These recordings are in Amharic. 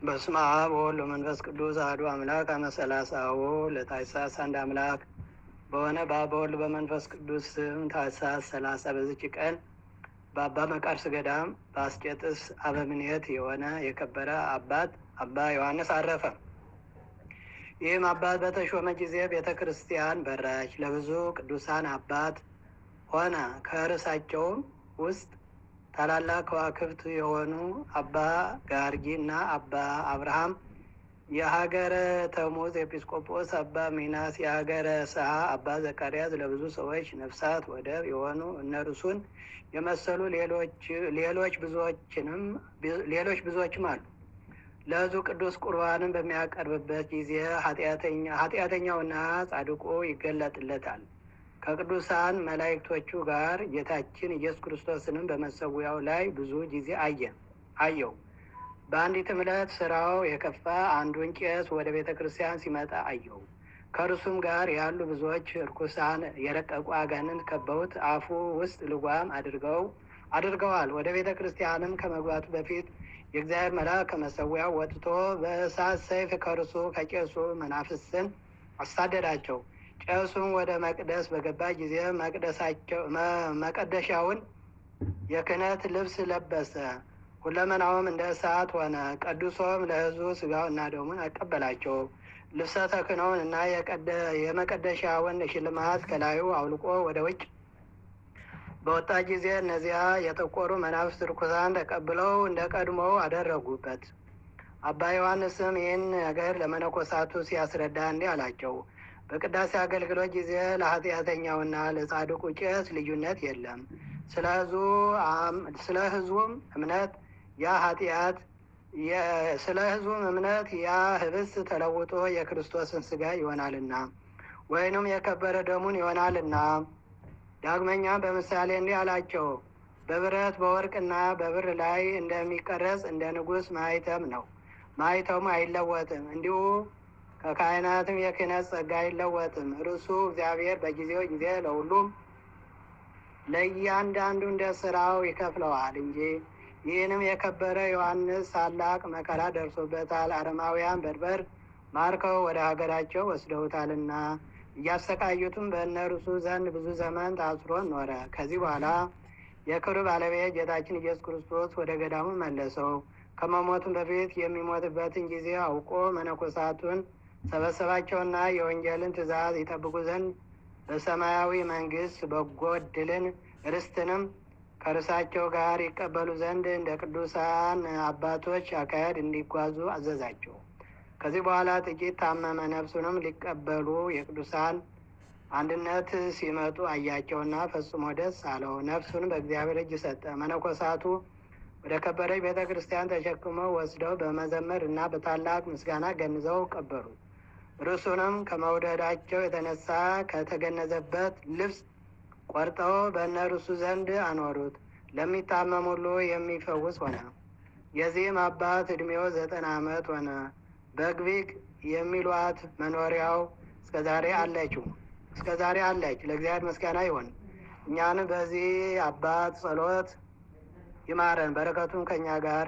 በስመ አብ ወወልድ ወመንፈስ ቅዱስ አሐዱ አምላክ አመ ሰላሳሁ ለታኅሳስ አንድ አምላክ በሆነ በአብ በወልድ በመንፈስ ቅዱስ ስም ታኅሳስ 30 በዚች ቀን በአባ መቃርስ ገዳም በአስቄጥስ አበምኔት የሆነ የከበረ አባት አባ ዮሐንስ አረፈ። ይህም አባት በተሾመ ጊዜ ቤተ ክርስቲያን በራች፣ ለብዙ ቅዱሳን አባት ሆነ። ከርዕሳቸውም ውስጥ ታላላቅ ከዋክብት የሆኑ አባ ጋርጊ እና አባ አብርሃም የሀገረ ተሙዝ ኤጲስቆጶስ፣ አባ ሚናስ የሀገረ ሰሀ፣ አባ ዘካርያስ ለብዙ ሰዎች ነፍሳት ወደብ የሆኑ እነርሱን የመሰሉ ሌሎች ብዙዎችም አሉ። ለሕዝቡ ቅዱስ ቁርባንን በሚያቀርብበት ጊዜ ኃጢአተኛውና ጻድቁ ይገለጥለታል። ከቅዱሳን መላእክቶቹ ጋር ጌታችን ኢየሱስ ክርስቶስንም በመሰዊያው ላይ ብዙ ጊዜ አየው። በአንዲትም ዕለት ስራው የከፋ አንዱን ቄስ ወደ ቤተ ክርስቲያን ሲመጣ አየው። ከእርሱም ጋር ያሉ ብዙዎች እርኩሳን የረቀቁ አጋንንት ከበውት አፉ ውስጥ ልጓም አድርገዋል። ወደ ቤተ ክርስቲያንም ከመግባቱ በፊት የእግዚአብሔር መልአክ ከመሰዊያው ወጥቶ በእሳት ሰይፍ ከእርሱ ከቄሱ መናፍስትን አሳደዳቸው። ቄሱም ወደ መቅደስ በገባ ጊዜ መቀደሻውን የክህነት ልብስ ለበሰ። ሁለመናውም እንደ እሳት ሆነ። ቀድሶም ለሕዝቡ ሥጋውና ደሙን አቀበላቸው። ልብሰ ተክህኖውን እና የመቀደሻውን ሽልማት ከላዩ አውልቆ ወደ ውጭ በወጣ ጊዜ እነዚያ የጠቆሩ መናፍስት ርኩሳን ተቀብለው እንደ ቀድሞው አደረጉበት። አባ ዮሐንስም ይህን ነገር ለመነኮሳቱ ሲያስረዳ እንዲህ አላቸው። በቅዳሴ አገልግሎት ጊዜ ለኃጢአተኛውና ለጻድቁ ቄስ ልዩነት የለም። ስለ ሕዝቡም እምነት ያ ህብስት ተለውጦ የክርስቶስን ሥጋ ይሆናልና ወይንም የከበረ ደሙን ይሆናልና። ዳግመኛ በምሳሌ እንዲህ አላቸው። በብረት በወርቅና በብር ላይ እንደሚቀረጽ እንደ ንጉሥ ማኅተም ነው። ማኅተሙ አይለወጥም። እንዲሁ ከካህናትም የክህነት ጸጋ አይለወጥም። እርሱ እግዚአብሔር በጊዜው ጊዜ ለሁሉም ለእያንዳንዱ እንደ ስራው ይከፍለዋል እንጂ። ይህንም የከበረ ዮሐንስ ታላቅ መከራ ደርሶበታል። አረማውያን በርበር ማርከው ወደ ሀገራቸው ወስደውታልና እያሰቃዩትም በእነርሱ ዘንድ ብዙ ዘመን ታስሮ ኖረ። ከዚህ በኋላ የክብር ባለቤት ጌታችን ኢየሱስ ክርስቶስ ወደ ገዳሙ መለሰው። ከመሞቱም በፊት የሚሞትበትን ጊዜ አውቆ መነኮሳቱን ሰበሰባቸውና የወንጌልን ትእዛዝ ይጠብቁ ዘንድ በሰማያዊ መንግሥት በጎ ዕድልን ርስትንም ከእርሳቸው ጋር ይቀበሉ ዘንድ እንደ ቅዱሳን አባቶች አካሄድ እንዲጓዙ አዘዛቸው። ከዚህ በኋላ ጥቂት ታመመ። ነፍሱንም ሊቀበሉ የቅዱሳን አንድነት ሲመጡ አያቸውና ፈጽሞ ደስ አለው። ነፍሱን በእግዚአብሔር እጅ ሰጠ። መነኮሳቱ ወደ ከበረች ቤተ ክርስቲያን ተሸክመው ወስደው በመዘመር እና በታላቅ ምስጋና ገንዘው ቀበሩት። ርሱንም ከመውደዳቸው የተነሳ ከተገነዘበት ልብስ ቆርጠው በእነርሱ ዘንድ አኖሩት። ለሚታመም ሁሉ የሚፈውስ ሆነ። የዚህም አባት ዕድሜው 90 ዓመት ሆነ። በግቢግ የሚሏት መኖሪያው እስከዛሬ አለች። ለእግዚአብሔር ምስጋና ይሁን። እኛንም በዚህ አባት ጸሎት ይማረን፣ በረከቱም ከእኛ ጋር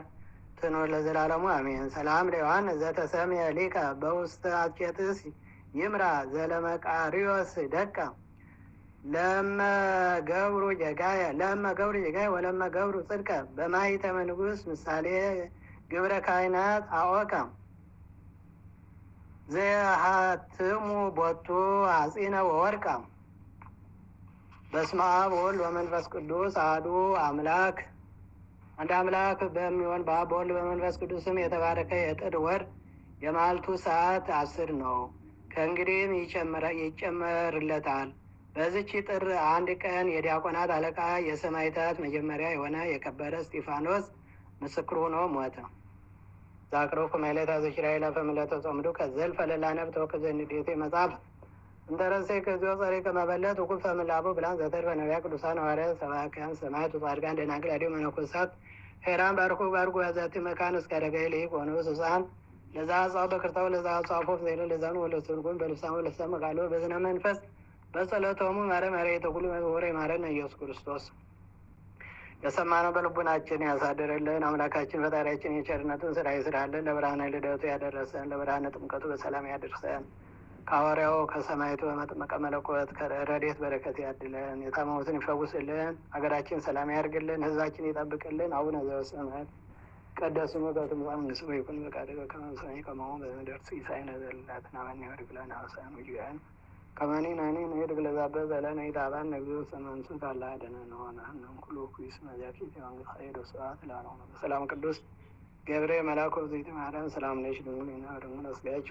ትኖር ለዘላለሙ አሜን። ሰላም ለዮሐንስ ዘተሰምየ ሊቀ በውስተ አስቄጥስ ይምራ ዘለመቃርዮስ ደቀ ለመ ገብሩ ጀጋየ ወለመ ገብሩ ጽድቀ በማኅተመ ንጉሥ ምሳሌ ግብረ ካህናት አወቀ ዘያሃትሙ ቦቱ አጺነ ወወርቀ። በስመ አብ ወወልድ ወመንፈስ ቅዱስ አሐዱ አምላክ አንድ አምላክ በሚሆን በአብ በወልድ በመንፈስ ቅዱስም የተባረከ የጥር ወር የማልቱ ሰዓት 10 ነው። ከእንግዲህም ይጨመርለታል። በዚች ጥር 1 ቀን የዲያቆናት አለቃ የሰማዕታት መጀመሪያ የሆነ የከበረ እስጢፋኖስ ምስክር ሆኖ ሞተ። ዛቅረብኩ ማሕሌተ ዘኪርየ ለፈምለተ ጾምዱ ከዘልፈ ለላነብብ ተወከዘ ንዴቴ መጽሐፍ እንተረሴ ከዚዮ ጸሪቀ መበለት ውኩፈ ምላቡ ብላን ዘተርፈ ነቢያት ቅዱሳን ሐዋርያት ሰባክያን ሰማዕታት ጻድቃን ደናግል አድኅ መነኮሳት ሄራን ባርኩ ያዛቲ መካን እስከ አረጋዊ ልሂቅ ወንዑስ ሕፃን ለዛ አጽዋዕ በክርታው ለዛ አጽዋዕ ፎፍ ዘይለ ለዛኑ ወለትርጉም በልሳኑ ለሰማ ቃሉ በዝነ መንፈስ በጸሎቶሙ ማረ የተኩሉ ወሬ ማረነ ኢየሱስ ክርስቶስ የሰማነው በልቡናችን ያሳድርልን። አምላካችን ፈጣሪያችን የቸርነቱን ስራ ይስራልን። ለብርሃነ ልደቱ ያደረሰን፣ ለብርሃነ ጥምቀቱ በሰላም ያደርሰን። ከሐዋርያው ከሰማዕቱ በመጥምቀ መለኮት ረድኤት በረከት ያድለን። የታመሙትን ይፈውስልን። ሀገራችን ሰላም ያድርግልን። ሕዝባችን ይጠብቅልን። አቡነ ዘበሰማያት ይትቀደስ ስምከ ትምጻእ መንግሥትከ ወይኩን ፈቃድከ በከመ በሰማይ ከማሁ በምድር ሲሳየነ ዘለለዕለትነ ሀበነ ኅድግ ለነ አበሳነ ወጌጋየነ ከመ ንሕነኒ ንኅድግ ለዘአበሰ ለነ ኢታብአነ እግዚኦ ዘመንሱት አላ አሐደነ ወነሐነ ኩሉ ኩይስ መዛኪት የመንግሥት ኃይል ወስብሐት ለዓለሙ ዓለም። በሰላም ቅዱስ ገብርኤል መልአኩ ዘኢተ ማርያም ሰላም ለኪ ድንግል ወድንግል ስጋኪ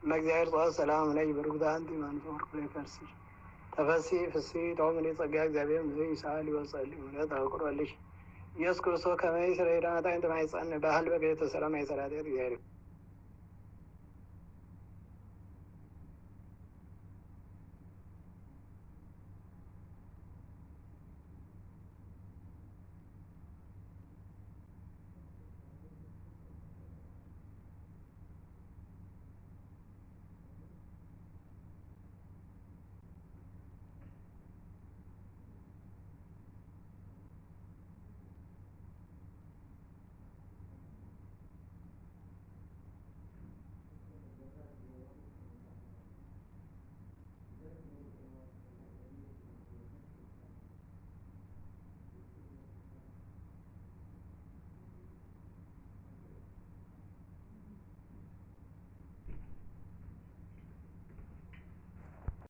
እመእግዚአብሔር ጸወት ሰላም ለኪ ብሩክት አንቲ እምአንስት ፍሬ ከርሥኪ ተፈሥሒ ፍሥሕት ኦምኔ ጸጋ እግዚአብሔር ምስሌኪ ይሳሊ ወጸልይ ምሕረት አበቁር ወልድኪ ኢየሱስ ክርስቶስ ከመ ይስረይ ኃጢአተ እማይጸን ባህል በቤተ ሰላም አይሰራት እግዚአብሔር